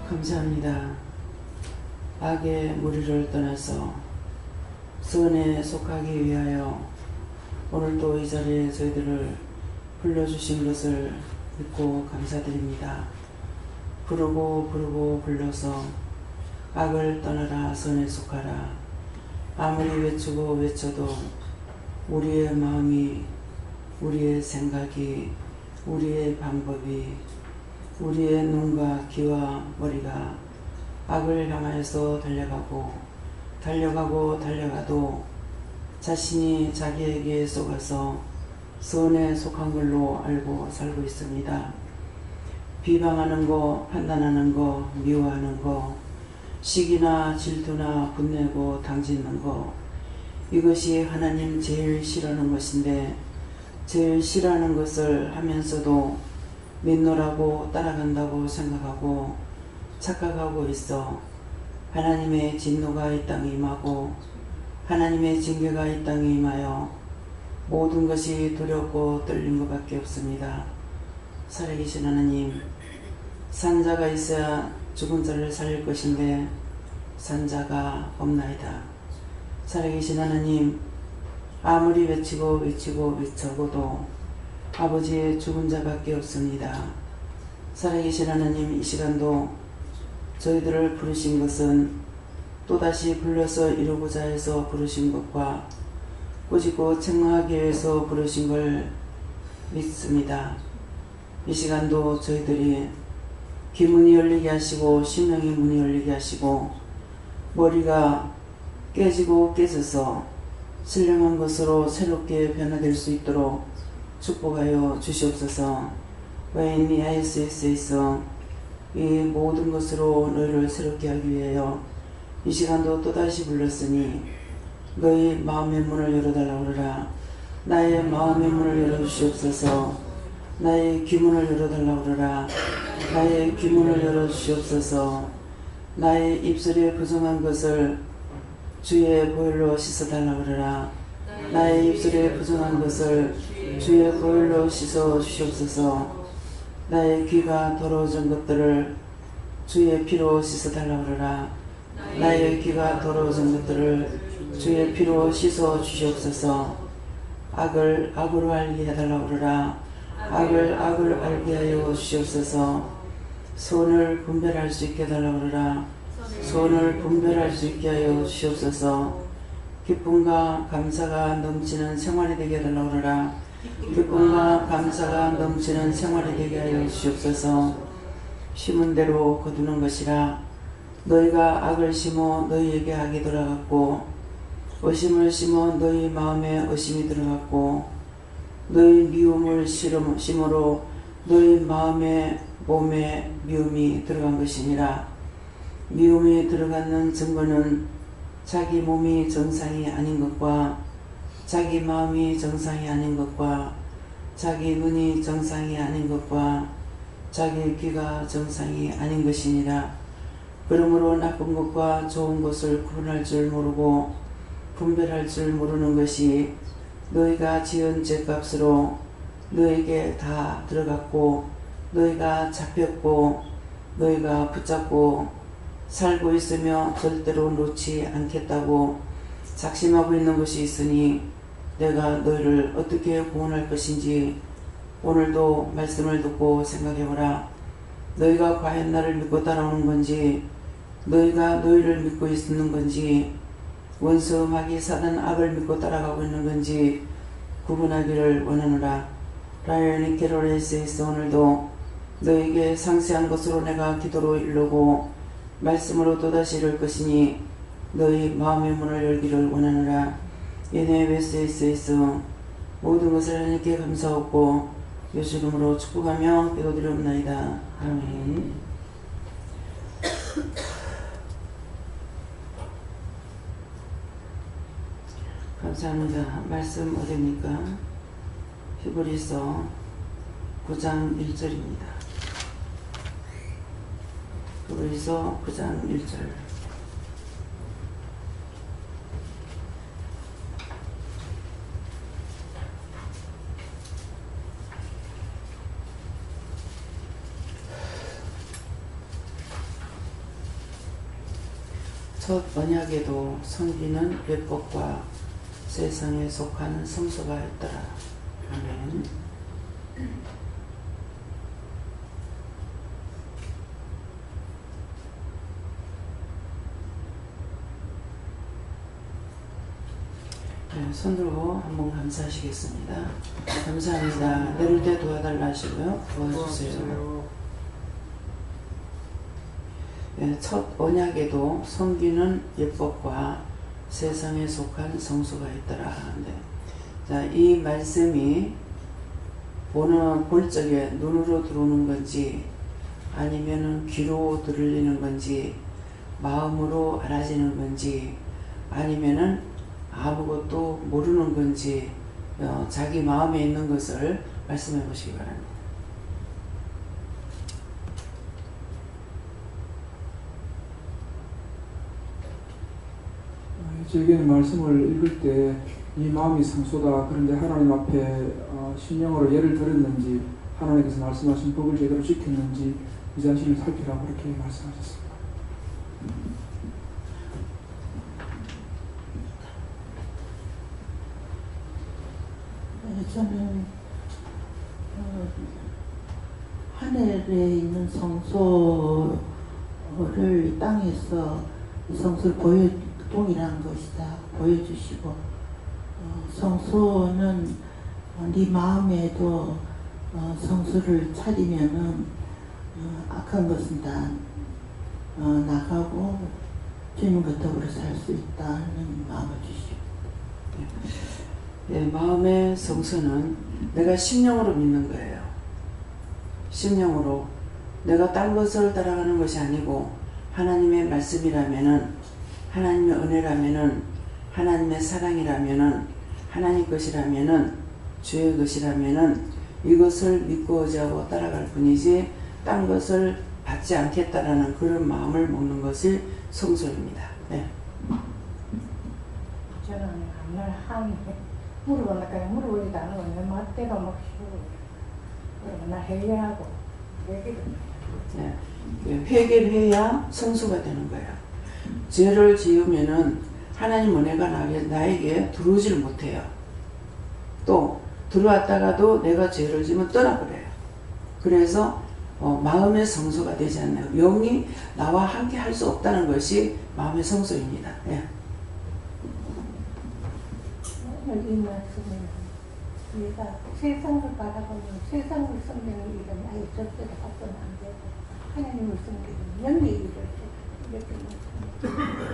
감사합니다. 악의 무리를 떠나서 선에 속하기 위하여 오늘도 이 자리에 저희들을 불러주신 것을 믿고 감사드립니다. 부르고 불러서 악을 떠나라 선에 속하라. 아무리 외치고 외쳐도 우리의 마음이, 우리의 생각이, 우리의 방법이, 우리의 눈과 귀와 머리가 악을 향하여서 달려가도 자신이 자기에게 속아서 선에 속한 걸로 알고 살고 있습니다. 비방하는 거, 판단하는 거, 미워하는 거, 시기나 질투나 분내고 당짓는 거, 이것이 하나님 제일 싫어하는 것인데, 제일 싫어하는 것을 하면서도 믿노라고 따라간다고 생각하고 착각하고 있어 하나님의 진노가 이 땅에 임하고 하나님의 징계가 이 땅에 임하여 모든 것이 두렵고 떨린 것밖에 없습니다. 살아계신 하나님, 산자가 있어야 죽은 자를 살릴 것인데 산자가 없나이다. 살아계신 하나님, 아무리 외쳐고도 아버지의 죽은 자밖에 없습니다. 살아계신 하나님, 이 시간도 저희들을 부르신 것은 또다시 불러서 이루고자 해서 부르신 것과 꾸짖고 책망하기 위해서 부르신 걸 믿습니다. 이 시간도 저희들이 귀문이 열리게 하시고 심령의 문이 열리게 하시고 머리가 깨지고 깨져서 신령한 것으로 새롭게 변화될 수 있도록 축복하여 주시옵소서. 와인이 ISS에서 이 모든 것으로 너희를 새롭게 하기 위하여 이 시간도 또다시 불렀으니 너희 마음의 문을 열어달라고 그러라. 나의 마음의 문을 열어주시옵소서. 나의 귀문을 열어달라고 그러라. 나의 귀문을 열어주시옵소서. 나의 입술에 부정한 것을 주의 보혈로 씻어달라고 그러라. 나의 입술에 부정한 것을 주의 보혈로 씻어 주시옵소서. 나의 귀가 더러워진 것들을 주의 피로 씻어달라고 그러라. 나의 귀가 더러워진 것들을 주의 피로 씻어 주시옵소서. 악을 악으로 알게 해달라고 그러라. 악을 알게 하여 주시옵소서. 선을 분별할 수 있게 해달라고 그러라. 선을 분별할 수 있게 하여 주시옵소서. 기쁨과 감사가 넘치는 생활이 되게 해달라고 그러라. 기쁨과 감사가 넘치는 생활이 되게 하여 주시옵소서. 심은 대로 거두는 것이라. 너희가 악을 심어 너희에게 악이 돌아갔고 의심을 심어 너희 마음에 의심이 들어갔고 너희 미움을 심으로 너희 마음에 몸에 미움이 들어간 것이니라. 미움이 들어가는 증거는 자기 몸이 정상이 아닌 것과 자기 마음이 정상이 아닌 것과 자기 눈이 정상이 아닌 것과 자기 귀가 정상이 아닌 것이니라. 그러므로 나쁜 것과 좋은 것을 구분할 줄 모르고 분별할 줄 모르는 것이 너희가 지은 죄값으로 너에게 다 들어갔고 너희가 잡혔고 너희가 붙잡고 살고 있으며 절대로 놓지 않겠다고 작심하고 있는 것이 있으니 내가 너희를 어떻게 구원할 것인지 오늘도 말씀을 듣고 생각해보라. 너희가 과연 나를 믿고 따라오는 건지 너희가 너희를 믿고 있는 건지 원수 마귀 사단 악을 믿고 따라가고 있는 건지 구분하기를 원하노라. 라이언이 캐롤에이스에서 오늘도 너희에게 상세한 것으로 내가 기도로 이르고 말씀으로 또다시 이룰 것이니 너희 마음의 문을 열기를 원하노라. 예내 웨스에이스에서 모든 것을 하나님께 감사하고 예수 이름으로 축복하며 기도드리옵나이다. 아멘. 감사합니다. 말씀 어디입니까? 히브리서 9장 1절입니다. 히브리서 9장 1절. 첫 언약에도 섬기는 율법과 세상에 속하는 성소가 있더라. 아멘. 네, 손 들고 한번 감사하시겠습니다. 감사합니다. 내릴 때 도와달라 하시고요. 도와주세요. 네, 첫 언약에도 섬기는 율법과 세상에 속한 성소가 있더라. 네. 자, 이 말씀이 볼 적에 눈으로 들어오는 건지 아니면은 귀로 들리는 건지 마음으로 알아지는 건지 아니면은 아무것도 모르는 건지 자기 마음에 있는 것을 말씀해 보시기 바랍니다. 저에게는 말씀을 읽을 때 이 마음이 성소다. 그런데 하나님 앞에 신령으로 예를 들었는지 하나님께서 말씀하신 법을 제대로 지켰는지 이 자신을 살피라고 그렇게 말씀하셨습니다. 저는 하늘에 있는 성소를 땅에서 성소를 동일한 것이다 보여주시고 성소는 네 마음에도 성소를 차리면은 악한 것은 다 나가고 주님과 더불어 살 수 있다는 마음을 주시고 네, 마음의 성소는 내가 심령으로 믿는 거예요. 심령으로 내가 딴 것을 따라가는 것이 아니고 하나님의 말씀이라면은 하나님의 은혜라면은 하나님의 사랑이라면은 하나님 것이라면은 주의 것이라면은 이것을 믿고 의지하고 따라갈 뿐이지 딴 것을 받지 않겠다라는 그런 마음을 먹는 것이 성소입니다. 네. 저는 맨날 물어보니까 물어보지도 않고 내 맛대로 막 쉬고 그러면 나 회개하고 얘기를 네. 회개를 해야 성소가 되는 거예요. 죄를 지으면은 하나님 은혜가 나에게 들어오지를 못해요. 또 들어왔다가도 내가 죄를 지으면 떠나버려요. 그래서 마음의 성소가 되지 않나요? 영이 나와 함께 할 수 없다는 것이 마음의 성소입니다. 네. 여기 말씀은 우리가 세상을 바라보면 세상을 섬기는 일은 아예 절대로 갖고는 안 되고 하나님을 섬기는 영의 일을 이렇게 말씀합니다.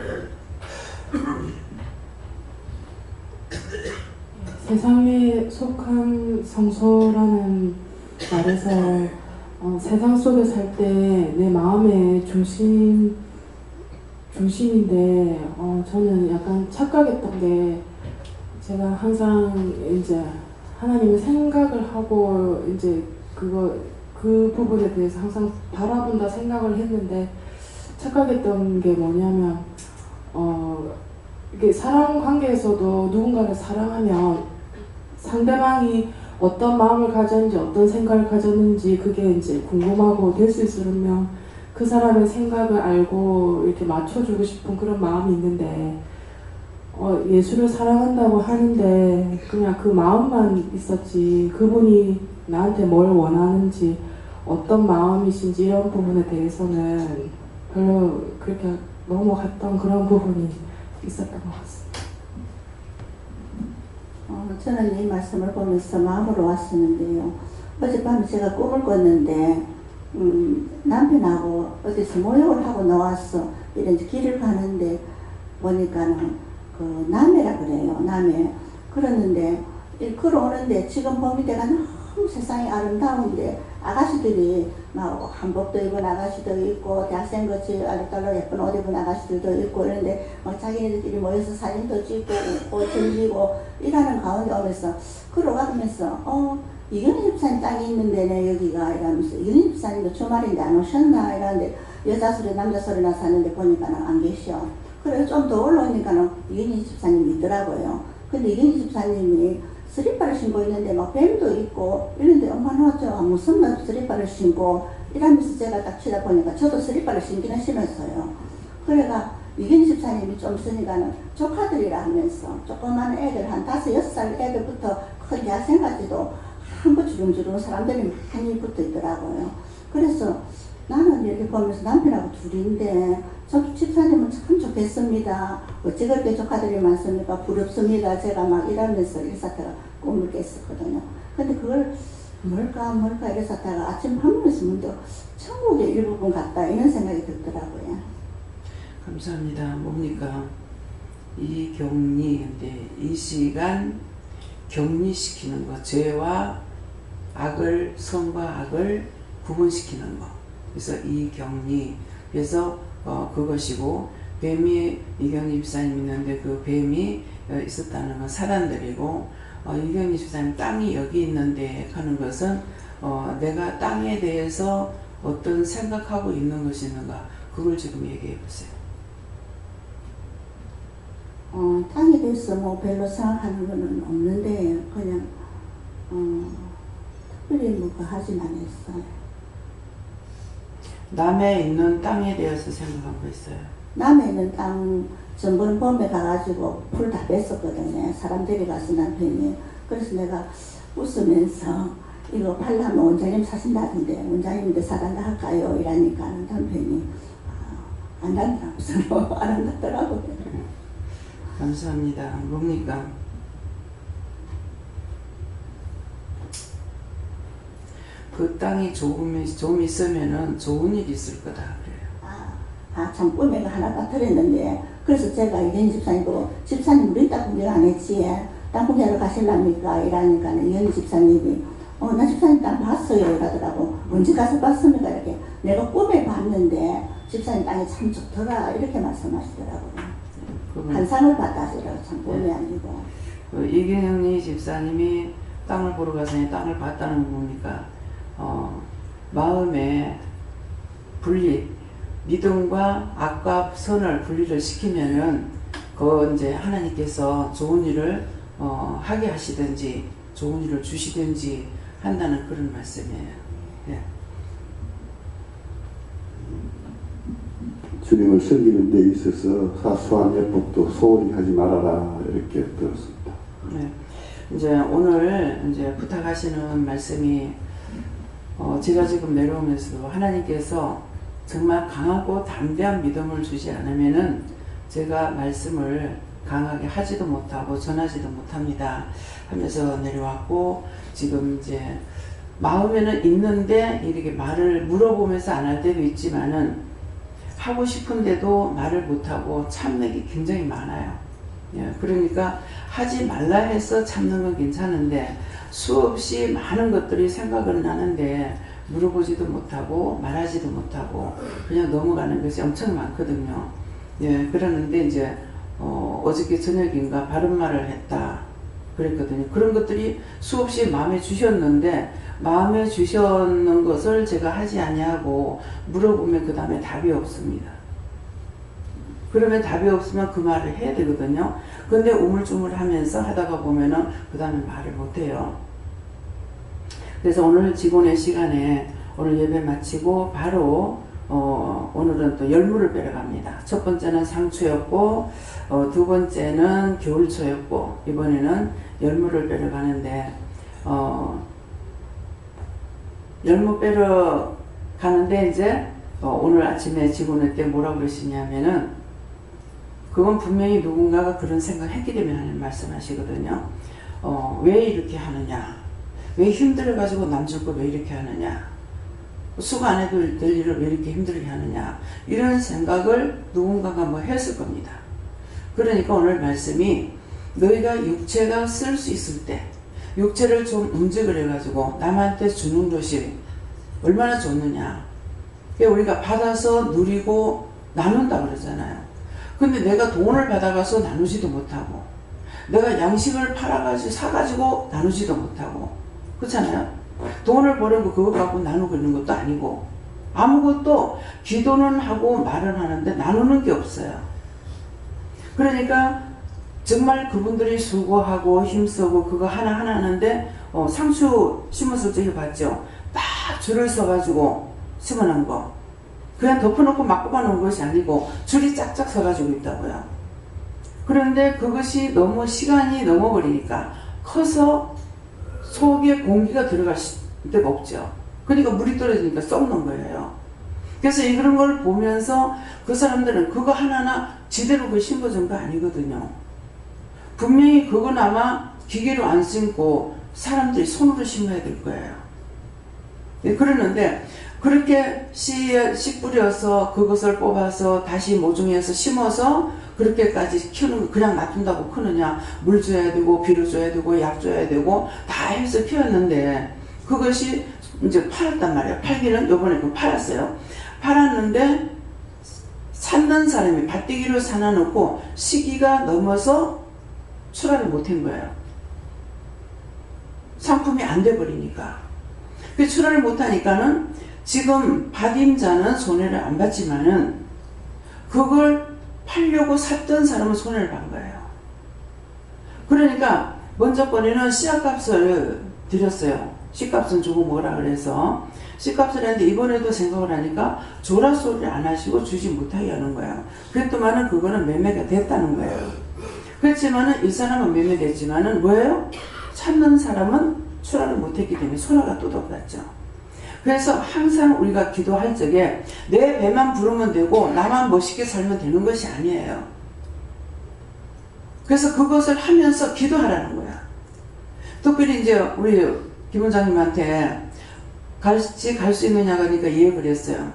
세상에 속한 성소라는 말에서 세상 속에 살 때 내 마음의 중심인데 저는 약간 착각했던 게 제가 항상 이제 하나님의 생각을 하고 이제 그 부분에 대해서 항상 바라본다 생각을 했는데 착각했던 게 뭐냐면 이게 사랑 관계에서도 누군가를 사랑하면 상대방이 어떤 마음을 가졌는지 어떤 생각을 가졌는지 그게 이제 궁금하고 될 수 있으면 그 사람의 생각을 알고 이렇게 맞춰주고 싶은 그런 마음이 있는데 예수를 사랑한다고 하는데 그냥 그 마음만 있었지 그분이 나한테 뭘 원하는지 어떤 마음이신지 이런 부분에 대해서는 별로 그렇게 넘어갔던 그런 부분이 있었던 것 같습니다. 저는 이 말씀을 보면서 마음으로 왔었는데요. 어젯밤에 제가 꿈을 꿨는데 남편하고 어디서 모욕을 하고 나왔어. 이런 길을 가는데 보니까는 그 남해라 그래요. 남해. 그러는데 걸어오는데 지금 봄이 돼가 너무 세상이 아름다운데 아가씨들이 막 한복도 입은 아가씨도 있고 대학생같이 알록달록 예쁜 옷 입은 아가씨들도 있고 이런데 막 자기네들끼리 모여서 사진도 찍고 웃고 즐기고 일하는 가운데 오면서 걸어가면서 이근희 집사님 땅이 있는 데네 여기가 이러면서 이근희 집사님도 주말인데 안 오셨나 이러는데 여자 소리 남자 소리나 사는데 보니까는 안 계셔. 그래서 좀 더 올라오니까는 이근희 집사님이 있더라고요. 근데 이근희 집사님이 스리퍼를 신고 있는데 막 뱀도 있고 이런데 엄마는 저 무슨 스리퍼를 신고 이러면서 제가 딱 치다 보니까 저도 스리퍼를 신기는 신었어요. 그래가 이균희 집사님이 좀 있으니까는 조카들이라 하면서 조그만 애들 한 5, 6살 애들부터 큰 대학생까지도 한번 주렁주렁 사람들이 많이 붙어 있더라고요. 그래서 나는 이렇게 보면서 남편하고 둘인데 저 집사님은 참 좋겠습니다. 어찌 그렇게 조카들이 많습니까? 부럽습니다. 제가 막 이러면서 이랬었다가 꿈을 깼었거든요. 근데 그걸 뭘까 이랬었다가 아침 한문에서 문득 천국의 일부분 같다 이런 생각이 들더라고요. 감사합니다. 뭡니까? 이 격리, 이 시간 격리시키는 것, 죄와 악을, 선과 악을 구분시키는 것. 그래서 이 격리, 그래서 그것이고, 뱀이 이경희 집사님 있는데 그 뱀이 있었다는 건 사단들이고, 이경희 집사님 땅이 여기 있는데 하는 것은 내가 땅에 대해서 어떤 생각하고 있는 것이 있는가, 그걸 지금 얘기해 보세요. 땅에 대해서 뭐 별로 생각하는 거는 없는데 그냥 특별히 뭐 하진 않았어요. 남에 있는 땅에 대해서 생각한 거 있어요. 남에 있는 땅 전번 봄에 가가지고 풀 다 뺐었거든요. 사람들이 가서 남편이. 그래서 내가 웃으면서 이거 팔려면 원장님 사신다던데 원장님인데 사달라 할까요? 이러니까 남편이 안 한다 무슨 안 한다더라고요. 감사합니다. 뭡니까? 그 땅이 좀 있으면은 좋은 일이 있을 거다 그래요. 참 꿈에가 하나 빠뜨렸는데 그래서 제가 이현희 집사님 보고 집사님 우리 땅 구경 안 했지? 땅 구경하러 가실랍니까? 이러니까 이현희 집사님이 나 집사님 땅 봤어요 이러더라고. 언제 가서 봤습니까? 이렇게 내가 꿈에 봤는데 집사님 땅이 참 좋더라 이렇게 말씀하시더라고요. 환상을 봤다 하더라고요. 참 꿈이 아니고. 이경희 집사님이 땅을 보러 가서 땅을 봤다는 거 보니까 마음에 분리, 믿음과 악과 선을 분리를 시키면은 그 이제 하나님께서 좋은 일을 하게 하시든지 좋은 일을 주시든지 한다는 그런 말씀이에요. 네. 주님을 섬기는 데 있어서 사소한 예법도 소홀히 하지 말아라 이렇게 들었습니다. 네. 이제 오늘 이제 부탁하시는 말씀이 제가 지금 내려오면서 하나님께서 정말 강하고 담대한 믿음을 주지 않으면은 제가 말씀을 강하게 하지도 못하고 전하지도 못합니다 하면서 내려왔고, 지금 이제 마음에는 있는데 이렇게 말을 물어보면서 안 할 때도 있지만은 하고 싶은데도 말을 못하고 참는 게 굉장히 많아요. 예, 그러니까 하지 말라 해서 참는 건 괜찮은데 수없이 많은 것들이 생각은 나는데 물어보지도 못하고 말하지도 못하고 그냥 넘어가는 것이 엄청 많거든요. 예, 그러는데 이제 어저께 저녁인가 바른 말을 했다 그랬거든요. 그런 것들이 수없이 마음에 주셨는데 마음에 주셨는 것을 제가 하지 아니하고 물어보면 그 다음에 답이 없습니다. 그러면 답이 없으면 그 말을 해야 되거든요. 근데 우물쭈물하면서 하다가 보면은 그 다음에 말을 못해요. 그래서 오늘 직원의 시간에 오늘 예배 마치고 바로 오늘은 또 열무를 빼러 갑니다. 첫 번째는 상추였고 두 번째는 겨울초였고 이번에는 열무를 빼러 가는데 열무 빼러 가는데 이제 오늘 아침에 직원의 때 뭐라고 그러시냐면은 그건 분명히 누군가가 그런 생각을 했기 때문에 하는 말씀하시거든요. 왜 이렇게 하느냐, 왜 힘들어가지고 남줄 거 왜 이렇게 하느냐, 수고 안 해도 될 일을 왜 이렇게 힘들게 하느냐, 이런 생각을 누군가가 뭐 했을 겁니다. 그러니까 오늘 말씀이 너희가 육체가 쓸 수 있을 때 육체를 좀 움직여 해가지고 남한테 주는 것이 얼마나 좋느냐. 우리가 받아서 누리고 나눈다 그러잖아요. 근데 내가 돈을 받아가서 나누지도 못하고 내가 양식을 팔아가지고 사가지고 나누지도 못하고 그렇잖아요. 돈을 버는 거 그거 갖고 나누고 있는 것도 아니고 아무것도 기도는 하고 말은 하는데 나누는 게 없어요. 그러니까 정말 그분들이 수고하고 힘쓰고 그거 하나하나 하는데 상추 심었을 적에 봤죠. 딱 줄을 서가지고 심어놓은 거. 그냥 덮어놓고 막 꼽아놓은 것이 아니고 줄이 짝짝 서가지고 있다고요. 그런데 그것이 너무 시간이 넘어버리니까 커서 속에 공기가 들어갈 데가 없죠. 그러니까 물이 떨어지니까 썩는 거예요. 그래서 이런 걸 보면서 그 사람들은 그거 하나하나 지대로 그 심어준 거 아니거든요. 분명히 그건 아마 기계로 안 심고 사람들이 손으로 심어야 될 거예요. 네, 그러는데 그렇게 씨 뿌려서 그것을 뽑아서 다시 모종해서 심어서 그렇게까지 키우는 거 그냥 놔둔다고 크느냐. 물 줘야 되고 비료 줘야 되고 약 줘야 되고 다 해서 키웠는데 그것이 이제 팔았단 말이에요. 팔기는 요번에 그 팔았어요. 팔았는데 샀는 사람이 밭대기로 사놔놓고 시기가 넘어서 출하를 못한 거예요. 상품이 안 돼버리니까. 그 출하를 못하니까는 지금 밭임자는 손해를 안 봤지만은 그걸 팔려고 샀던 사람은 손해를 본 거예요. 그러니까 먼저 번에는 씨앗값을 드렸어요. 씨값은 주고 뭐라 그래서 씨값을 했는데 이번에도 생각을 하니까 조라 소리를 안 하시고 주지 못하게 하는 거예요. 그랬더만은 그거는 매매가 됐다는 거예요. 그렇지만은 이 사람은 매매됐지만은 뭐예요? 찾는 사람은 출하를 못했기 때문에 손해가 또 돋았죠. 그래서 항상 우리가 기도할 적에 내 배만 부르면 되고 나만 멋있게 살면 되는 것이 아니에요. 그래서 그것을 하면서 기도하라는 거야. 특별히 이제 우리 김 원장님한테 같이 갈 수 있느냐가 그러니까 예약을 했어요.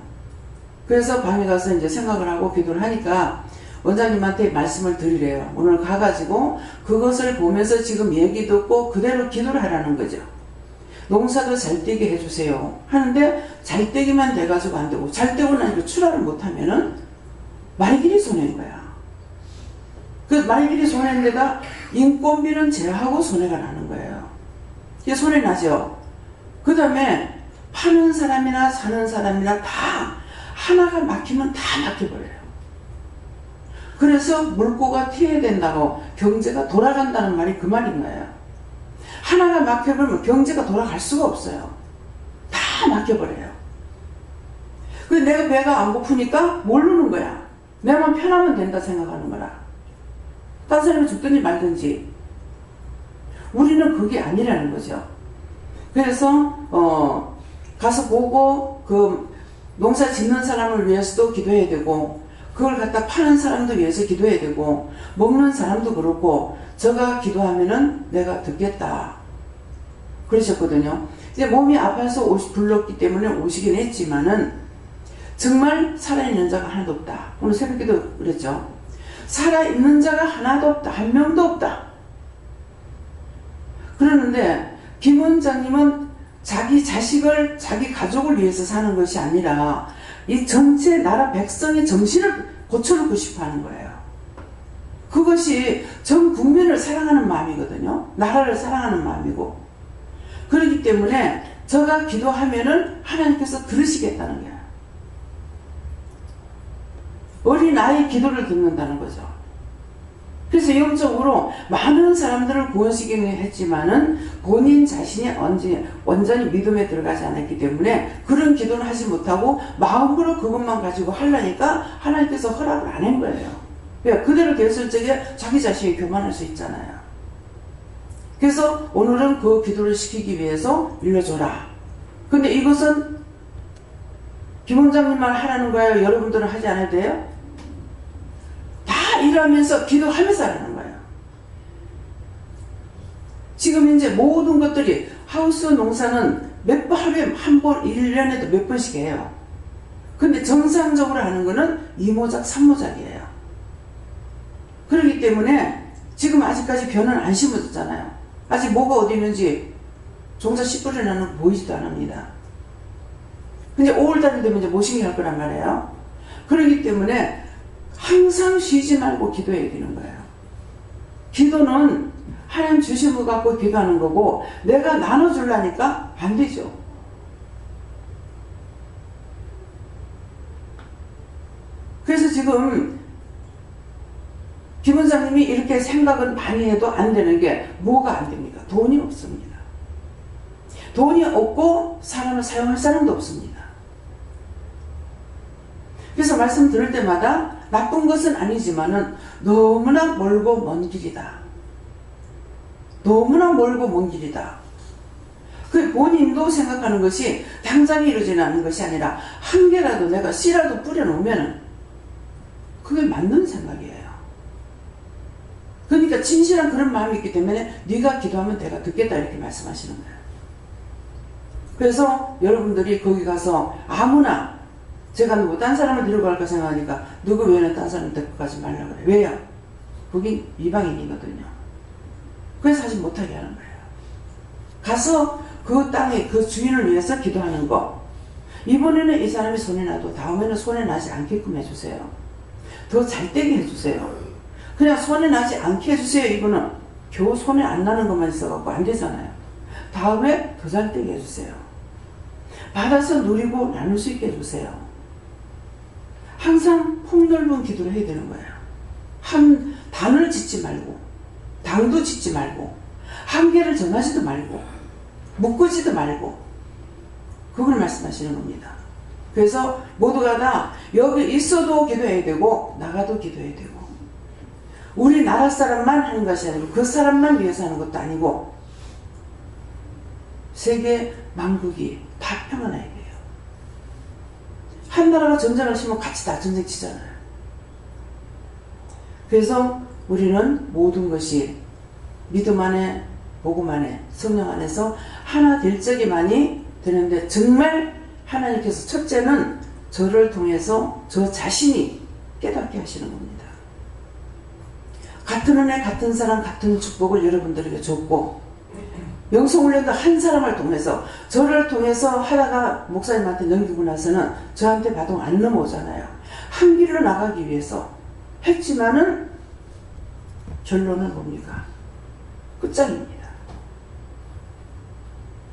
그래서 방에 가서 이제 생각을 하고 기도를 하니까 원장님한테 말씀을 드리래요. 오늘 가가지고 그것을 보면서 지금 얘기 듣고 그대로 기도를 하라는 거죠. 농사도 잘 되게 해주세요 하는데 잘 되기만 돼가지고 안 되고 잘 되고 나니까 출하를 못하면은 말길이 손해인 거야. 그 말길이 손해인 데가 인건비는 제하고 손해가 나는 거예요. 이게 손해 나죠. 그 다음에 파는 사람이나 사는 사람이나 다 하나가 막히면 다 막혀버려요. 그래서 물꼬가 튀어야 된다고 경제가 돌아간다는 말이 그 말인 거예요. 하나가 막혀버리면 경제가 돌아갈 수가 없어요. 다 막혀버려요. 그래서 내가 배가 안 고프니까 모르는 거야. 내만 편하면 된다 생각하는 거라. 딴 사람이 죽든지 말든지. 우리는 그게 아니라는 거죠. 그래서 가서 보고 그 농사 짓는 사람을 위해서도 기도해야 되고 그걸 갖다 파는 사람도 위해서 기도해야 되고 먹는 사람도 그렇고 저가 기도하면은 내가 듣겠다 그러셨거든요. 이제 몸이 아파서 불렀기 때문에 오시긴 했지만은 정말 살아있는 자가 하나도 없다. 오늘 새벽에도 그랬죠. 살아있는 자가 하나도 없다. 한 명도 없다. 그러는데 김 원장님은 자기 자식을 자기 가족을 위해서 사는 것이 아니라 이 전체 나라 백성의 정신을 고쳐놓고 싶어 하는 거예요. 그것이 전 국민을 사랑하는 마음이거든요. 나라를 사랑하는 마음이고. 그렇기 때문에 제가 기도하면은 하나님께서 들으시겠다는 거예요. 어린아이의 기도를 듣는다는 거죠. 그래서 영적으로 많은 사람들을 구원시키긴 했지만은 본인 자신이 완전히 믿음에 들어가지 않았기 때문에 그런 기도는 하지 못하고 마음으로 그것만 가지고 하려니까 하나님께서 허락을 안 한 거예요. 그대로 됐을 적에 자기 자신이 교만할 수 있잖아요. 그래서 오늘은 그 기도를 시키기 위해서 일러줘라. 근데 이것은 김 원장님만 하라는 거예요? 여러분들은 하지 않아도 돼요? 다 일하면서 기도하면서 하라는 거예요. 지금 이제 모든 것들이 하우스 농사는 하루에 한 번, 1년에도 몇 번씩 해요. 근데 정상적으로 하는 거는 2모작, 3모작이에요. 그렇기 때문에 지금 아직까지 벼는 안 심어졌잖아요. 아직 뭐가 어디 있는지 종자 씨 뿌려나는 거 보이지도 않습니다. 근데 5월달이 되면 이제 모싱이 할 거란 말이에요. 그렇기 때문에 항상 쉬지 말고 기도해야 되는 거예요. 기도는 하나님 주신 것 갖고 기도하는 거고 내가 나눠주려니까 안 되죠. 그래서 지금 김 원장님이 이렇게 생각은 많이 해도 안 되는 게 뭐가 안 됩니까? 돈이 없습니다. 돈이 없고 사람을 사용할 사람도 없습니다. 그래서 말씀 들을 때마다 나쁜 것은 아니지만은 너무나 멀고 먼 길이다. 너무나 멀고 먼 길이다. 그 본인도 생각하는 것이 당장 이루어지는 않는 것이 아니라 한 개라도 내가 씨라도 뿌려놓으면 그게 맞는 생각이에요. 그러니까 진실한 그런 마음이 있기 때문에 네가 기도하면 내가 듣겠다 이렇게 말씀하시는 거예요. 그래서 여러분들이 거기 가서 아무나 제가 누구 딴 사람을 데려갈까 생각하니까 누구 외에는 딴 사람 데리고 가지 말라고 그래요. 왜요? 거긴 이방인이거든요. 그래서 하지 못하게 하는 거예요. 가서 그 땅에 그 주인을 위해서 기도하는 거. 이번에는 이 사람이 손에 나도 다음에는 손에 나지 않게끔 해주세요. 더 잘되게 해주세요. 그냥 손에 나지 않게 해주세요. 이거는 겨우 손에 안 나는 것만 있어갖고 안 되잖아요. 다음에 더 잘되게 해주세요. 받아서 누리고 나눌 수 있게 해주세요. 항상 폭넓은 기도를 해야 되는 거예요. 한 단을 짓지 말고 당도 짓지 말고 한계를 정하지도 말고 묶으지도 말고 그걸 말씀하시는 겁니다. 그래서 모두가 다 여기 있어도 기도해야 되고 나가도 기도해야 되고 우리 나라 사람만 하는 것이 아니고 그 사람만 위해서 하는 것도 아니고 세계 만국이 다 평안해야 돼요. 한 나라가 전쟁을 치면 같이 다 전쟁 치잖아요. 그래서 우리는 모든 것이 믿음 안에 복음 안에 성령 안에서 하나 될 적이만이 되는데 정말 하나님께서 첫째는 저를 통해서 저 자신이 깨닫게 하시는 겁니다. 같은 은혜 같은 사랑 같은 축복을 여러분들에게 줬고 영성훈련도 한 사람을 통해서 저를 통해서 하다가 목사님한테 넘기고 나서는 저한테 바동 안 넘어오잖아요. 한 길로 나가기 위해서 했지만은 결론은 뭡니까? 끝장입니다.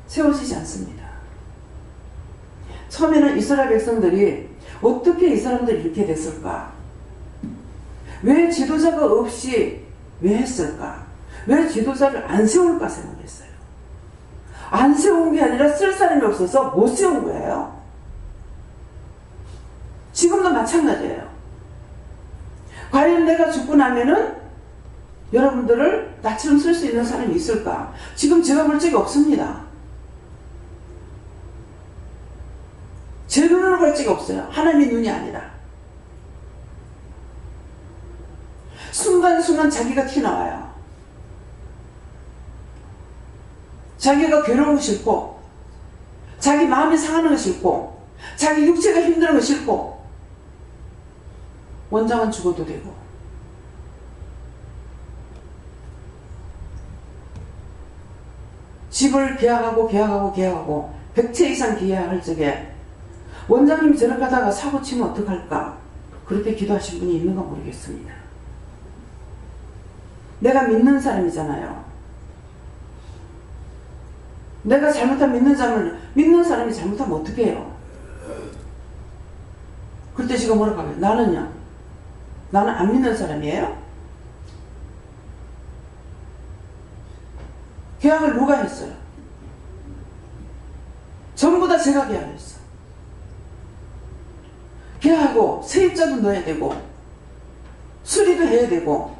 세워지지 않습니다. 처음에는 이스라엘 백성들이 어떻게 이 사람들이 이렇게 됐을까? 왜 지도자가 없이 왜 했을까? 왜 지도자를 안 세울까 생각했어요. 안 세운 게 아니라 쓸 사람이 없어서 못 세운 거예요. 지금도 마찬가지예요. 과연 내가 죽고 나면은 여러분들을 나처럼 쓸 수 있는 사람이 있을까? 지금 제가 볼 적이 없습니다. 제 눈으로 볼 적이 없어요. 하나님의 눈이 아니라. 순간순간 자기가 튀어나와요. 자기가 괴로운 거 싫고 자기 마음이 상하는 거 싫고 자기 육체가 힘든 거 싫고 원장은 죽어도 되고 집을 계약하고 100채 이상 계약할 적에 원장님이 저렇게 하다가 사고 치면 어떡할까? 그렇게 기도하신 분이 있는가 모르겠습니다. 내가 믿는 사람이잖아요. 내가 잘못하면 믿는 사람이 잘못하면 어떻게 해요? 그때 지금 뭐라고 하면 나는요? 나는 안 믿는 사람이에요? 계약을 누가 했어요? 전부 다 제가 계약했어. 계약하고 세입자도 넣어야 되고 수리도 해야 되고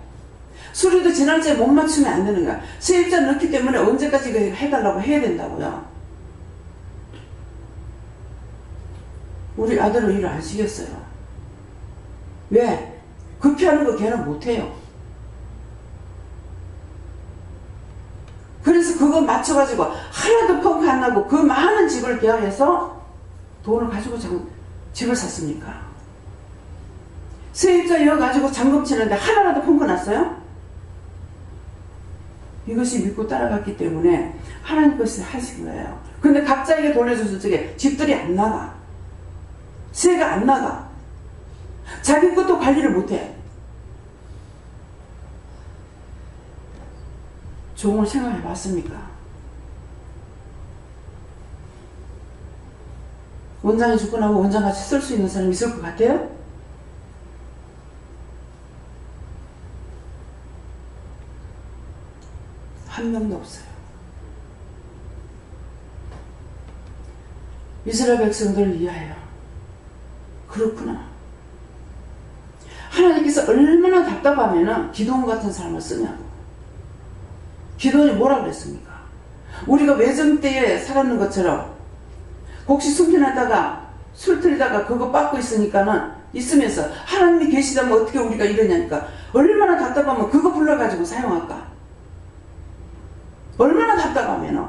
수리도 지난주에 못 맞추면 안 되는 거야. 세입자 넣기 때문에 언제까지 해달라고 해야 된다고요. 우리 아들은 일을 안 시켰어요. 왜? 급히 하는 거 걔는 못해요. 그래서 그거 맞춰가지고 하나도 펑크 안 나고 그 많은 집을 계약해서 돈을 가지고 집을 샀습니까? 세입자 이어가지고 잔금 치는데 하나라도 펑크 났어요? 이것이 믿고 따라갔기 때문에 하나님 것을 하신 거예요. 근데 각자에게 돌려줬을 적에 집들이 안 나가. 세가 안 나가. 자기 것도 관리를 못해. 종을 생각해 봤습니까? 원장이 죽고 나면 원장같이 쓸 수 있는 사람이 있을 것 같아요? 한 명도 없어요. 이스라엘 백성들을 위하여. 그렇구나. 하나님께서 얼마나 답답하면은 기도원 같은 사람을 쓰냐고. 기도원이 뭐라 그랬습니까? 우리가 외정 때에 살았는 것처럼 혹시 숨겨놨다가 술 틀리다가 그거 받고 있으면서 하나님이 계시다면 어떻게 우리가 이러냐니까. 얼마나 답답하면 그거 불러가지고 사용할까? 얼마나 답답하면은.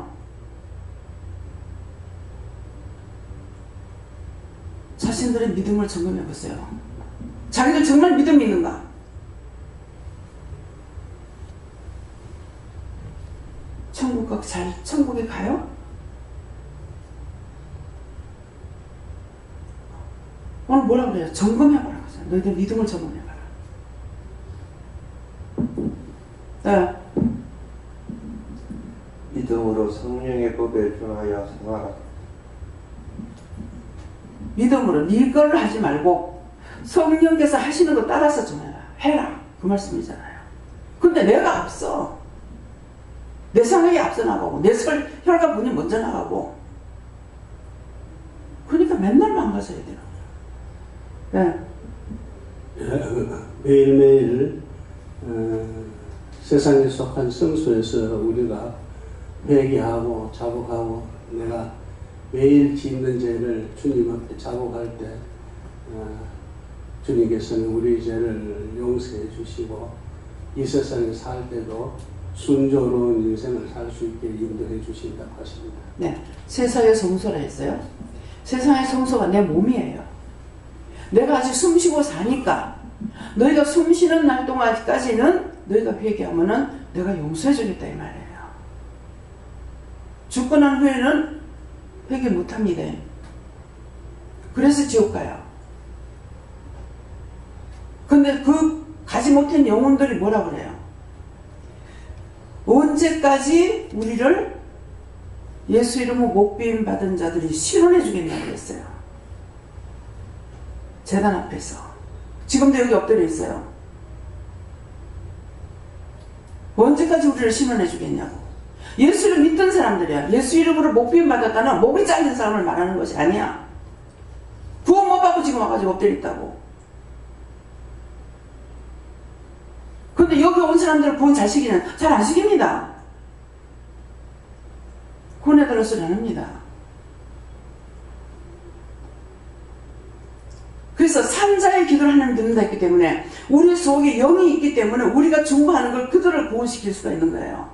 자신들의 믿음을 점검해 보세요. 자기들 정말 믿음이 있는가? 천국에 가요? 오늘 뭐라 그래요? 점검해보라고 하죠. 너희들 믿음을 점검해봐라. 네. 믿음으로 성령의 법에 준하여 생활하라. 믿음으로 네 걸 하지 말고 성령께서 하시는 거 따라서 좀 해라. 그 말씀이잖아요. 근데 내가 앞서. 내 생각이 앞서 나가고 내 혈과 분이 먼저 나가고 그러니까 맨날 망가져야 되는 거예요. 네. 매일매일 세상에 속한 성소에서 우리가 회개하고 자복하고 내가 매일 짓는 죄를 주님 앞에 자복할 때 주님께서는 우리 죄를 용서해 주시고 이 세상에 살 때도 순조로운 인생을 살 수 있게 인도해 주신다고 하십니다. 네, 세상의 성소라 했어요. 세상의 성소가 내 몸이에요. 내가 아직 숨쉬고 사니까 너희가 숨쉬는 날 동안까지는 너희가 회개하면은 내가 용서해 주겠다 이 말이에요. 죽고 난 후에는 회개 못합니다. 그래서 지옥 가요. 근데 그 가지 못한 영혼들이 뭐라 그래요? 언제까지 우리를 예수 이름으로 목배임 받은 자들이 신원해 주겠냐고 그랬어요. 제단 앞에서. 지금도 여기 엎드려 있어요. 언제까지 우리를 신원해 주겠냐고. 예수를 믿던 사람들이야. 예수 이름으로 목배임 받았다는 목이 잘린 사람을 말하는 것이 아니야. 구원 못 받고 지금 와가지고 엎드려 있다고. 근데 여기 온 사람들은 구원 잘 시키는 잘 안 시킵니다. 구원해달라는 소리 안 합니다. 그래서 산자의 기도를 하나님 듣는다 했기 때문에 우리 속에 영이 있기 때문에 우리가 중보하는 걸 그들을 구원시킬 수가 있는 거예요.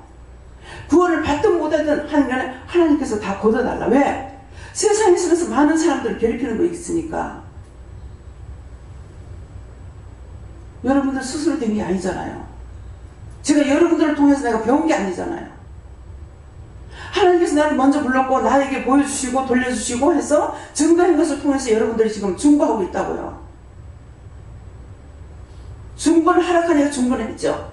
구원을 받든 못하든 하는 간에 하나님께서 다 걷어달라. 왜? 세상에 살아서 많은 사람들을 괴롭히는 거 있으니까. 여러분들 스스로 된 게 아니잖아요. 제가 여러분들을 통해서 내가 배운 게 아니잖아요. 하나님께서 나를 먼저 불렀고 나에게 보여주시고 돌려주시고 해서 증거한 것을 통해서 여러분들이 지금 중보하고 있다고요. 중보는 하락하니까 중보는 했죠.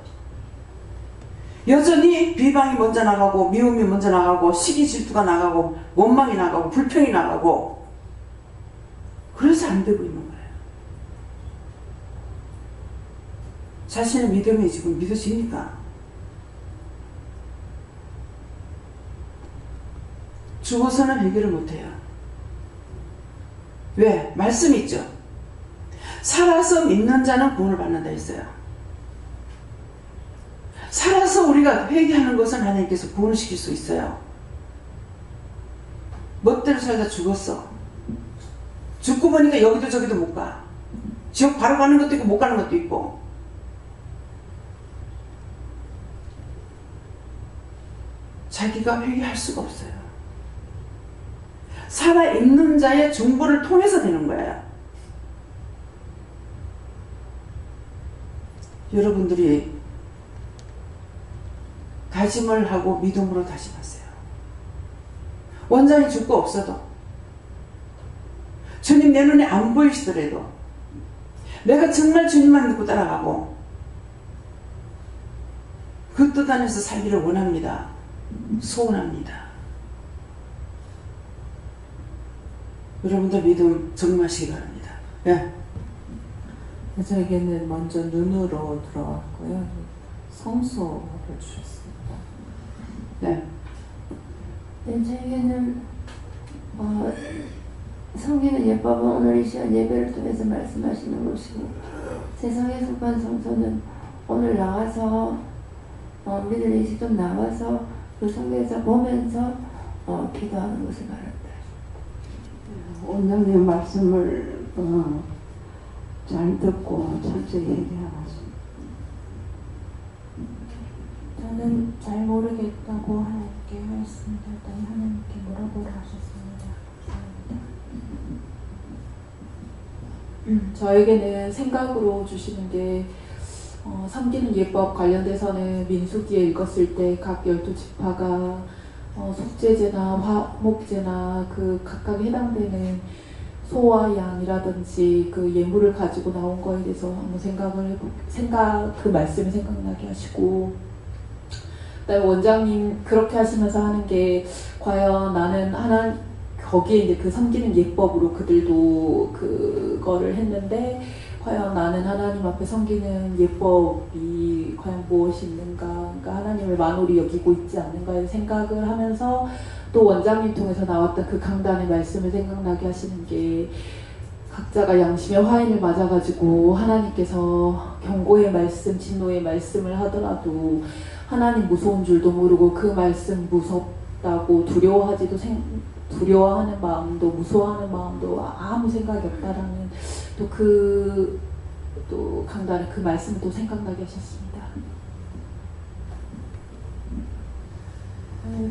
여전히 비방이 먼저 나가고 미움이 먼저 나가고 시기 질투가 나가고 원망이 나가고 불평이 나가고 그래서 안 되고 있는 거예요. 자신의 믿음이 지금 믿어집니까? 죽어서는 해결을 못해요. 왜? 말씀이 있죠. 살아서 믿는 자는 구원을 받는다 했어요. 살아서 우리가 회개하는 것은 하나님께서 구원을 시킬 수 있어요. 멋대로 살다 죽었어. 죽고 보니까 여기도 저기도 못 가. 지옥 바로 가는 것도 있고 못 가는 것도 있고. 자기가 회개할 수가 없어요. 살아있는 자의 중보를 통해서 되는 거예요. 여러분들이 다짐을 하고 믿음으로 다짐하세요. 원장이 죽고 없어도 주님 내 눈에 안 보이시더라도 내가 정말 주님만 믿고 따라가고 그 뜻 안에서 살기를 원합니다. 소원합니다. 여러분들 믿음 정리하시기 바랍니다. 네. 저에게는 먼저 눈으로 들어왔고요. 성소를 주셨습니다. 네. 네, 저에게는 성경의 예법은 오늘 이 시간 예배를 통해서 말씀하시는 것이고 세상의 소반 성소는 오늘 나와서 믿을 일이 좀 나와서 그 성경에서 보면서 기도하는 것을 말한다. 원장님 말씀을 잘 듣고 철저히 회개하겠습니다. 저는 잘 모르겠다고 하나님께 하였습니다. 일단 하나님께 물어보라 하셨습니다. 저에게는 생각으로 주시는 게 섬기는 예법 관련돼서는 민수기에 읽었을 때 각 12지파가 속죄제나 화목제나 그 각각 해당되는 소와 양이라든지 그 예물을 가지고 나온 거에 대해서 한번 그 말씀이 생각나게 하시고, 그다음에 원장님 그렇게 하시면서 하는 게 과연 나는 거기에 이제 그 섬기는 예법으로 그들도 그거를 했는데 과연 나는 하나님 앞에 섬기는 예법이 과연 무엇이 있는가, 그러니까 하나님을 만홀히 여기고 있지 않는가에 생각을 하면서 또 원장님 통해서 나왔던 그 강단의 말씀을 생각나게 하시는 게 각자가 양심의 화인을 맞아가지고 하나님께서 경고의 말씀, 진노의 말씀을 하더라도 하나님 무서운 줄도 모르고 그 말씀 무섭다고 두려워하는 마음도 무서워하는 마음도 아무 생각이 없다라는 또 강단의 그 말씀을 또 생각나게 하셨습니다.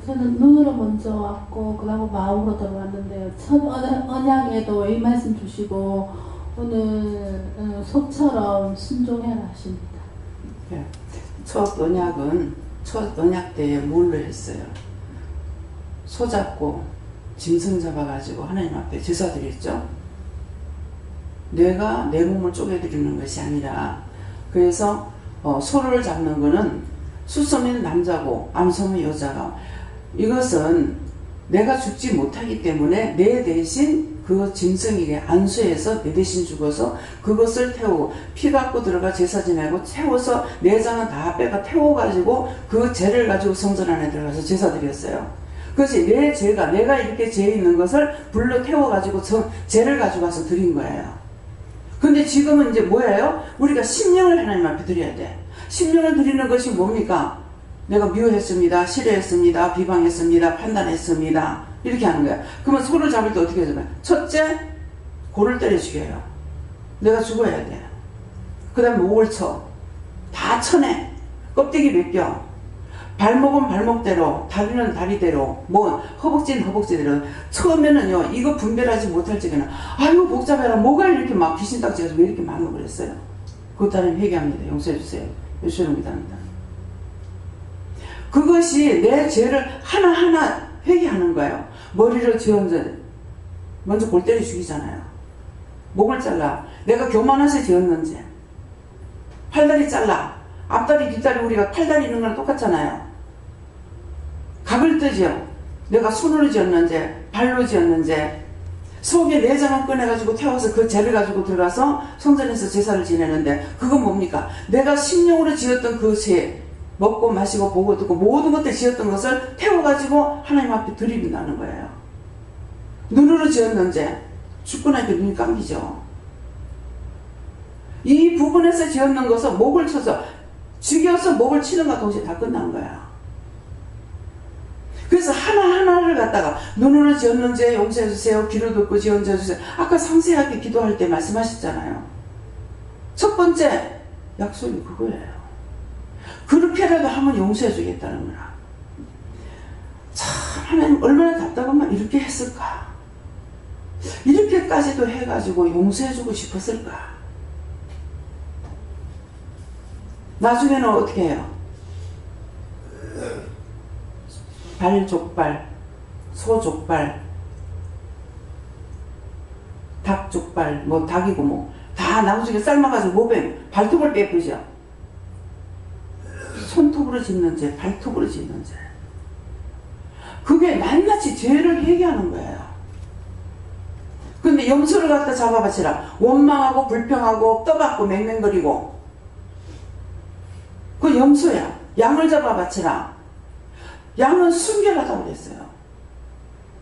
저는 눈으로 먼저 왔고 그 다음에 마음으로 들어왔는데요. 첫 언약에도 이 말씀 주시고 오늘 소처럼 순종해라 하십니다. 네. 첫 언약 때에 뭘로 했어요? 소 잡고 짐승 잡아가지고 하나님 앞에 제사 드렸죠. 내가 내 몸을 쪼개드리는 것이 아니라, 그래서 소를 잡는 거는 수소면 남자고 암소면 여자가, 이것은 내가 죽지 못하기 때문에 내 대신 그 짐승에게 안수해서 내 대신 죽어서 그것을 태우고 피 갖고 들어가 제사 지내고 태워서 내장은 다 빼가 태워가지고 그 죄를 가지고 성전 안에 들어가서 제사 드렸어요. 그것이 내 죄가, 내가 이렇게 죄 있는 것을 불러 태워가지고 죄를 가지고 와서 드린 거예요. 근데 지금은 이제 뭐예요? 우리가 심령을 하나님 앞에 드려야 돼. 심령을 드리는 것이 뭡니까? 내가 미워했습니다, 싫어했습니다, 비방했습니다, 판단했습니다, 이렇게 하는 거야. 그러면 소를 잡을 때 어떻게 해야 돼? 첫째, 골을 때려 죽여요. 내가 죽어야 돼. 그 다음에 목을 쳐. 다 쳐내. 껍데기 벗겨. 발목은 발목대로, 다리는 다리대로, 허벅지는 허벅지대로. 처음에는요, 이거 분별하지 못할 적에는, 아이고, 복잡해라. 뭐가 이렇게 막 귀신딱지가 왜 이렇게 많은 거 그랬어요? 그것 하나님 회개합니다. 용서해주세요. 요시롱이다 합니다. 그것이 내 죄를 하나하나 회개하는 거예요. 머리를 지었는데, 먼저 골 때려 죽이잖아요. 목을 잘라. 내가 교만해서 지었는지. 팔다리 잘라. 앞다리, 뒷다리 우리가 팔다리 있는 거랑 똑같잖아요. 각을 뜨죠. 내가 손으로 지었는지, 발로 지었는지, 속에 내장을 꺼내가지고 태워서 그 죄를 가지고 들어가서 성전에서 제사를 지내는데, 그건 뭡니까? 내가 심령으로 지었던 그 죄, 먹고 마시고 보고 듣고 모든 것들 지었던 것을 태워가지고 하나님 앞에 드린다는 거예요. 눈으로 지었는지, 죽고 나니까 눈이 감기죠. 이 부분에서 지었는 것은 목을 쳐서, 죽여서 목을 치는 것과 동시에 다 끝난 거야. 그래서 하나하나를 갖다가 눈으로 지었는지 용서해주세요, 귀로 듣고 지어주세요. 아까 상세하게 기도할 때 말씀하셨잖아요. 첫 번째 약속이 그거예요. 그렇게라도 하면 용서해주겠다는 거야. 참, 하나님 얼마나 답답하면 이렇게 했을까? 이렇게까지도 해가지고 용서해주고 싶었을까? 나중에는 어떻게 해요? 발족발, 소족발, 닭족발, 닭이고 다 나중에 삶아가지고 목에 발톱을 빼부죠. 손톱으로 짚는지 발톱으로 짚는지. 그게 낱낱이 죄를 회개하는 거예요. 근데 염소를 갖다 잡아바치라. 원망하고 불평하고 떠받고 맹맹거리고. 그 염소야. 양을 잡아바치라. 양은 순결하다고 그랬어요.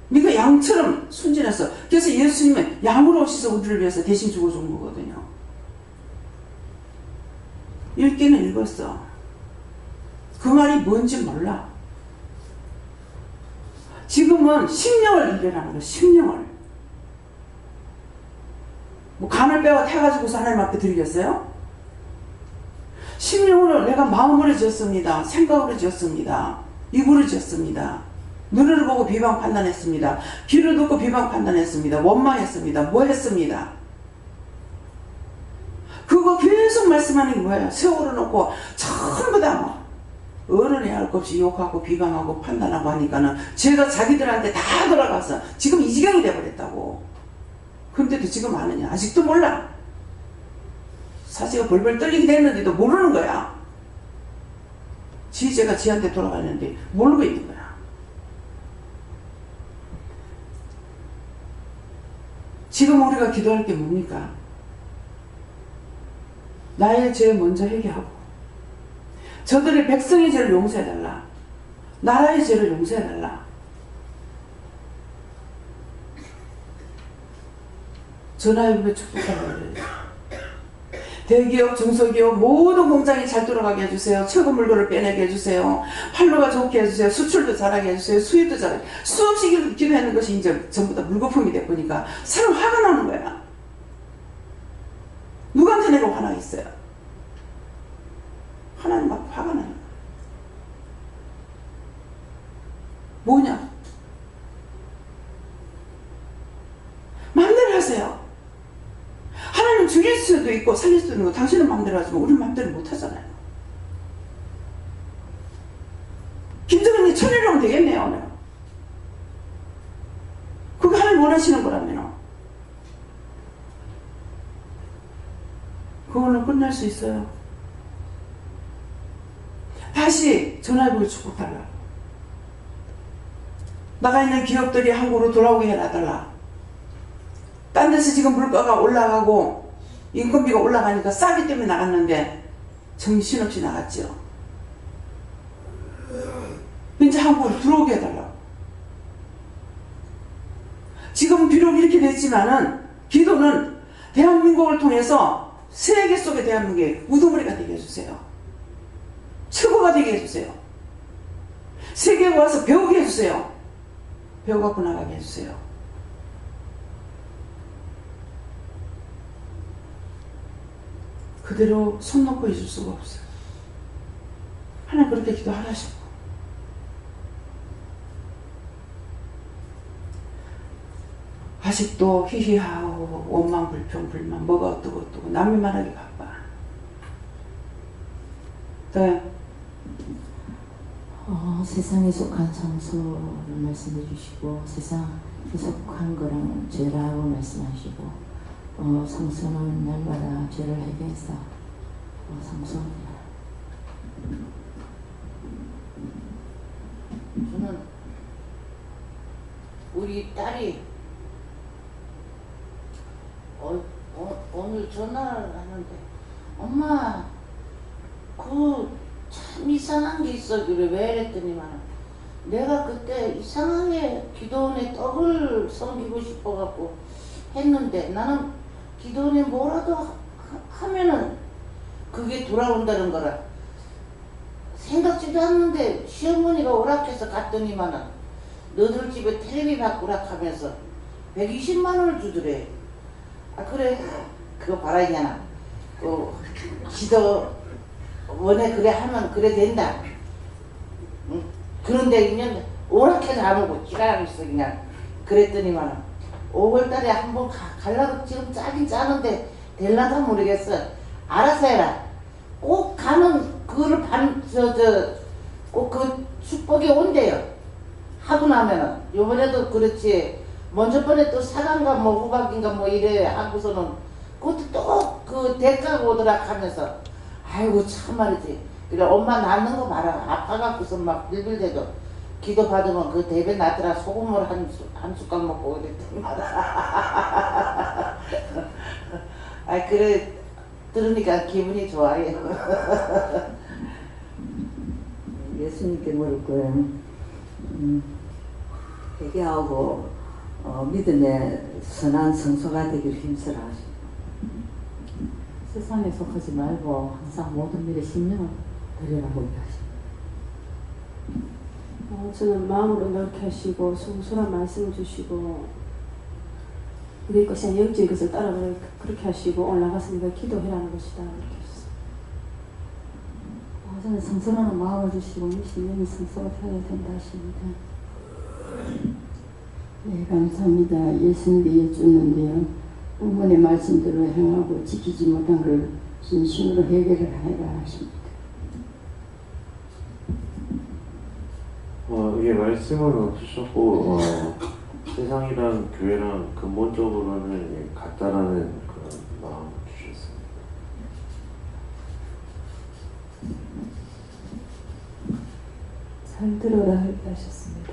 네가 양처럼 순진했어. 그래서 예수님은 양으로 오셔서 우리를 위해서 대신 죽어준 거거든요. 읽기는 읽었어. 그 말이 뭔지 몰라. 지금은 심령을 읽으라는 거야. 심령을. 뭐 간을 빼고 태가지고서 하나님 앞에 드리겠어요? 심령으로 내가 마음으로 지었습니다. 생각으로 지었습니다. 입으로 지었습니다. 눈으로 보고 비방 판단했습니다. 귀로 듣고 비방 판단했습니다. 원망했습니다. 뭐 했습니다. 그거 계속 말씀하는 거예요. 세월을 놓고 전부 다 뭐 어른이 할 것 없이 욕하고 비방하고 판단하고 하니까는 죄가 자기들한테 다 돌아가서 지금 이 지경이 돼버렸다고. 근데도 지금 아느냐? 아직도 몰라. 사지가 벌벌 떨리게 됐는데도 모르는 거야. 지 죄가 지한테 돌아가는데 모르고 있는 거야. 지금 우리가 기도할 게 뭡니까? 나의 죄 먼저 회개하고 저들의 백성의 죄를 용서해달라. 나라의 죄를 용서해달라. 전화위복에 축복하라고 그래요. 대기업, 중소기업 모든 공장이 잘 돌아가게 해주세요. 최고 물건을 빼내게 해주세요. 판로가 좋게 해주세요. 수출도 잘하게 해주세요. 수입도 잘하게. 수없이 기도하는 것이 이제 전부 다 물거품이 돼보니까 사람 화가 나는 거야. 누구한테 내가 화나 있어요? 하나님 앞에 화가 나는 거야. 뭐냐? 마음대로 하세요. 하나님 죽일 수도 있고 살릴 수도 있는 거 당신은 마음대로 하지만 우리는 마음대로 못 하잖아요. 김정은이 천일하면 되겠네요. 오늘. 그거 하나님 원하시는 거라면 그걸로 끝날 수 있어요. 다시 전화위복에 축복달라. 나가 있는 기업들이 한국으로 돌아오게 해놔달라. 딴 데서 지금 물가가 올라가고 인건비가 올라가니까 싸기 때문에 나갔는데 정신없이 나갔죠. 이제 한국으로 들어오게 해달라고. 지금 비록 이렇게 됐지만은 기도는 대한민국을 통해서 세계 속의 대한민국의 우두머리가 되게 해주세요. 최고가 되게 해주세요. 세계에 와서 배우게 해주세요. 배워갖고 나가게 해주세요. 그대로 손 놓고 있을 수가 없어요. 하나님 그렇게 기도하라시고. 아직도 희희하고 원망 불평 불만 뭐가 어떠고 어떠고 남이 말하기 바빠. 네. 세상에 속한 성소를 말씀해 주시고 세상에 속한 거랑 죄라고 말씀하시고 성소는 날마다 죄를 회개해서 성소합니다. 저는 우리 딸이 오늘 전화를 하는데 엄마 그 참 이상한 게 있어. 그래 왜 이랬더니만 내가 그때 이상하게 기도원에 떡을 섬기고 싶어갖고 했는데 나는 기도원에 뭐라도 하면은 그게 돌아온다는 거라 생각지도 않는데 시어머니가 오락해서 갔더니만은 너들 집에 텔레비 바꾸라 하면서 120만 원을 주더래. 아 그래 그거 봐라 이년아. 기도 원래 그래 하면 그래 된다. 응? 그런데 그냥 오락해서 안 오고 지랄하고 있어 그냥. 그랬더니만은 5월달에 한번 가려고 지금 짜긴 짜는데 될라나 모르겠어. 알아서 해라. 꼭 가는 그거를 꼭 그 축복이 온대요. 하고 나면은 요번에도 그렇지. 먼저 번에 또 사강가 뭐 후각인가 뭐 이래 하고서는 그것도 또 그 대가가 오더라 하면서 아이고 참 말이지. 그래 엄마 낳는 거 봐라. 아파갖고서 막 빌빌대도 기도 받으면 그 대변 나더라. 소금물 한 숟갈 먹고 그랬더니 아 그래 들으니까 기분이 좋아요. 예수님께 물을 거예요. 회개하고 믿음의 선한 성소가 되기를 힘쓰라 하시고 세상에 속하지 말고 항상 모든 일에 신명을 드리라고 얘기하십니다. 저는 마음으로 넓게 하시고 성실한 말씀을 주시고 우리 것이 아닌 영적인 것을 따라 그렇게 하시고 올라가서 네가 기도해라는 것이다 이렇게 하셨습니다. 저는 성실하는 마음을 주시고 이 신명이 성소가 되어야 된다 하십니다. 네, 감사합니다. 예수님께 여쭙는데요. 부모의 말씀대로 행하고 지키지 못한 걸 진심으로 해결을 해라 하십니다. 이게 말씀은 없으셨고 세상이랑 교회랑 근본적으로는 같다라는 그런 마음을 주셨습니다. 잘 들어라 하셨습니다.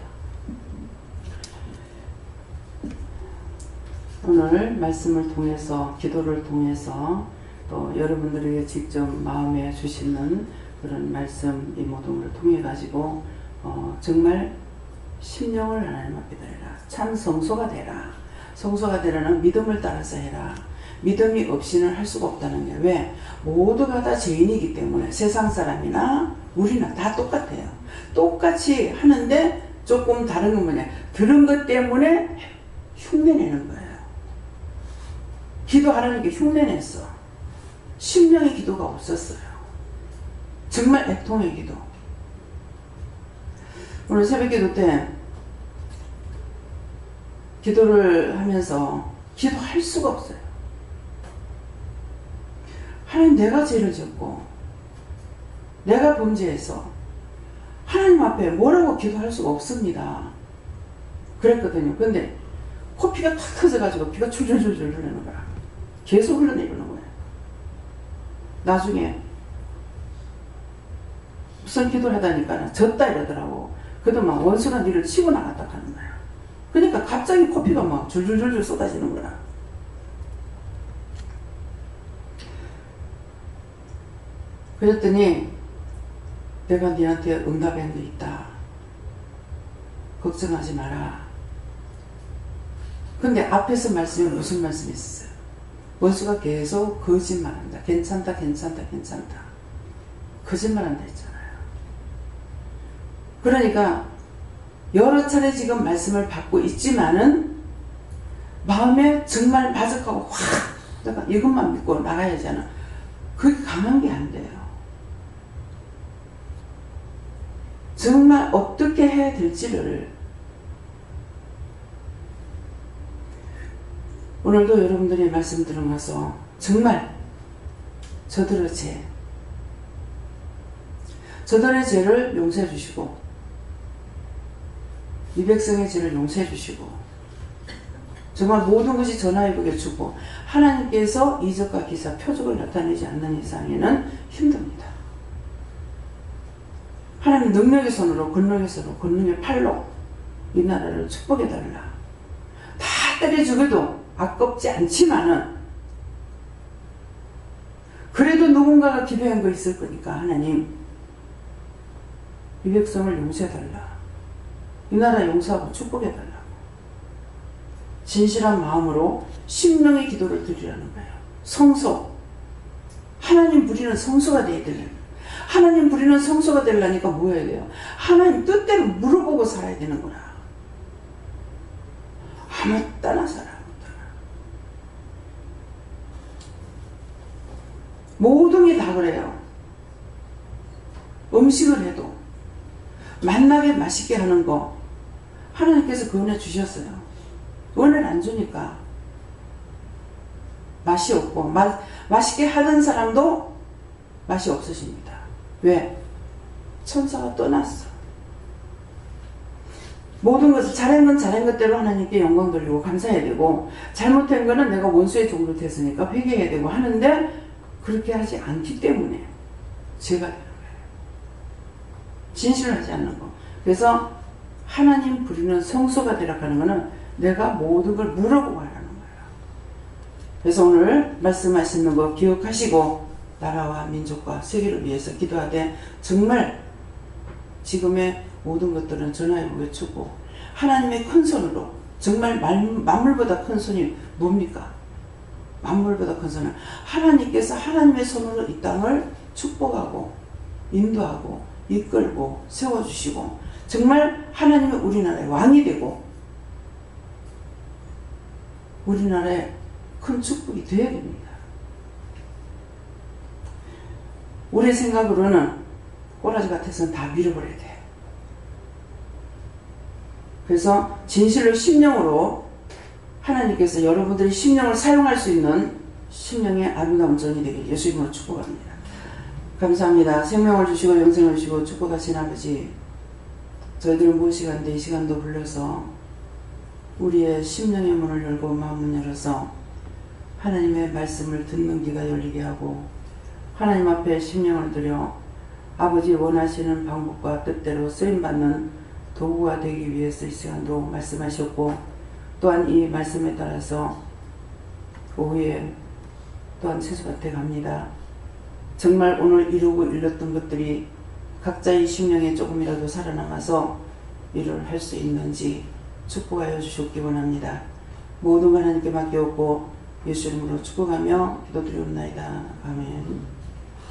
오늘 말씀을 통해서 기도를 통해서 또 여러분들에게 직접 마음에 주시는 그런 말씀 이 모든 걸 통해 가지고 정말 심령을 하나님 앞에 드려라. 참 성소가 되라. 성소가 되라는 믿음을 따라서 해라. 믿음이 없이는 할 수가 없다는 게 왜? 모두가 다 죄인이기 때문에 세상 사람이나 우리나 다 똑같아요. 똑같이 하는데 조금 다른 건 뭐냐? 들은 것 때문에 흉내내는 거예요. 기도하라는 게 흉내냈어. 심령의 기도가 없었어요. 정말 애통의 기도. 오늘 새벽 기도 때 기도를 하면서 기도할 수가 없어요. 하나님, 내가 죄를 짓고 내가 범죄해서 하나님 앞에 뭐라고 기도할 수가 없습니다. 그랬거든요. 근데 코피가 탁 터져가지고 피가 줄줄줄줄 흐르는 거야. 계속 흘러내리는 거예요. 나중에 무슨 기도를 하다니까 졌다 이러더라고. 그동안 원수가 니를 치고 나갔다 하는 거야. 그러니까 갑자기 코피가 막 줄줄줄줄 쏟아지는 거야. 그랬더니 내가 니한테 응답한 게 있다. 걱정하지 마라. 근데 앞에서 말씀이 무슨 말씀이 있었어요? 원수가 계속 거짓말한다. 괜찮다, 괜찮다, 괜찮다. 거짓말한다 했잖아요. 그러니까 여러 차례 지금 말씀을 받고 있지만은 마음에 정말 바적하고 확 내가 이것만 믿고 나가야 하잖아. 그게 강한 게 안 돼요. 정말 어떻게 해야 될지를 오늘도 여러분들의 말씀 들어가서 정말 저들의 죄를 용서해 주시고 이 백성의 죄를 용서해 주시고 정말 모든 것이 전화위복에 주고 하나님께서 이적과 기사, 표적을 나타내지 않는 이상에는 힘듭니다. 하나님 능력의 손으로, 권능의 손으로, 권능의 팔로 이 나라를 축복해달라. 다 때려 죽여도 아깝지 않지만은 그래도 누군가가 기도한 거 있을 거니까 하나님 이 백성을 용서해달라. 이 나라 용서하고 축복해달라고 진실한 마음으로 심령의 기도를 드리라는 거예요. 성소, 하나님 부리는 성소가 돼야 되는, 하나님 부리는 성소가 되려니까 뭐 해야 돼요? 하나님 뜻대로 물어보고 살아야 되는구나. 아무 따나 살아. 모든 게 다 그래요. 음식을 해도 맛나게 맛있게 하는 거 하나님께서 그 은혜 주셨어요. 은혜를 안 주니까 맛이 없고 맛있게 하던 사람도 맛이 없으십니다. 왜? 천사가 떠났어. 모든 것을 잘한 건 잘한 것대로 하나님께 영광 돌리고 감사해야 되고 잘못한 거는 내가 원수의 종으로 됐으니까 회개해야 되고 하는데 그렇게 하지 않기 때문에 죄가 되는 거예요. 진실을 하지 않는 거. 그래서 하나님 부리는 성소가 되라 하는 거는 내가 모든 걸 물어보고 하라는 거예요. 그래서 오늘 말씀하시는 거 기억하시고 나라와 민족과 세계를 위해서 기도하되 정말 지금의 모든 것들은 전화위복에 주고 하나님의 큰 손으로 정말 만물보다 큰 손이 뭡니까? 만물보다 큰 손을 하나님께서 하나님의 손으로 이 땅을 축복하고 인도하고 이끌고 세워주시고 정말 하나님의 우리나라의 왕이 되고 우리나라의 큰 축복이 되어야 됩니다. 우리 생각으로는 꼬라지 같아서는 다 밀어버려야 돼요. 그래서 진실로 심령으로 하나님께서 여러분들이 심령을 사용할 수 있는 심령의 아름다운 전이 되길 예수님으로 축복합니다. 감사합니다. 생명을 주시고 영생을 주시고 축복하신 아버지, 저희들은 무엇이간데 이 시간도 불러서 우리의 심령의 문을 열고 마음을 열어서 하나님의 말씀을 듣는 귀가 열리게 하고 하나님 앞에 심령을 들여 아버지 원하시는 방법과 뜻대로 쓰임받는 도구가 되기 위해서 이 시간도 말씀하셨고 또한 이 말씀에 따라서 오후에 또한 세수밭에 갑니다. 정말 오늘 이루고 일렀던 것들이 각자의 심령에 조금이라도 살아남아서 일을 할 수 있는지 축복하여 주시기 원합니다. 모든 걸 하나님께 맡겨오고 예수 이름으로 축복하며 기도드리옵나이다. 아멘.